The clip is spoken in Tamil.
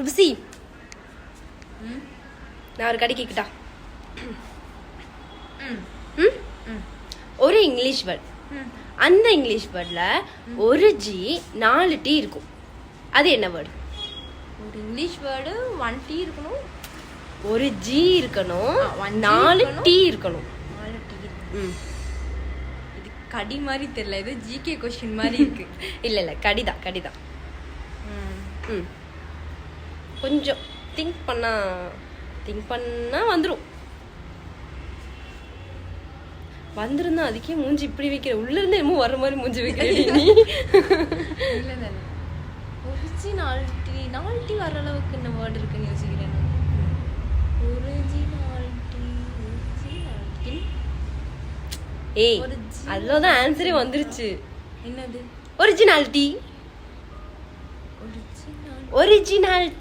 ருபசி நான் ஒரு கடி கேட்கட்டா? ஒரு இங்கிலீஷ் வேர்ட், அந்த இங்கிலீஷ் வேர்டில் ஒரு ஜி 4 டி இருக்கும். அது என்ன வேர்டு? ஒரு இங்கிலீஷ் வேர்டு 1 டி இருக்கணும், ஒரு ஜி இருக்கணும், 4 டி இருக்கணும். 4 டி. இது கடி மாதிரி தெரியல, இது ஜிகே கொஸ்டின் மாதிரி இருக்கு. இல்லை கடிதான் கடிதான். கொஞ்சம் திங்க் பண்ணா வந்துருந்தா அதுக்கே மூஞ்சி இப்படி வைக்கிற, உள்ள இருந்து என்னமோ வர்ற மாதிரி மூஞ்சி வைக்கிற நீ. இல்லை ஒரிஜினாலிட்டி 4 டி வர அளவுக்கு என்ன வேர்டு இருக்குன்னு யோசிக்கிறேன். ஒரிஜினாலிட்டி ஏய், அதுலதான் ஆன்சரே வந்துருச்சு. என்னது? ஒரிஜினாலிட்டி. ஒரிஜினாலிட்டி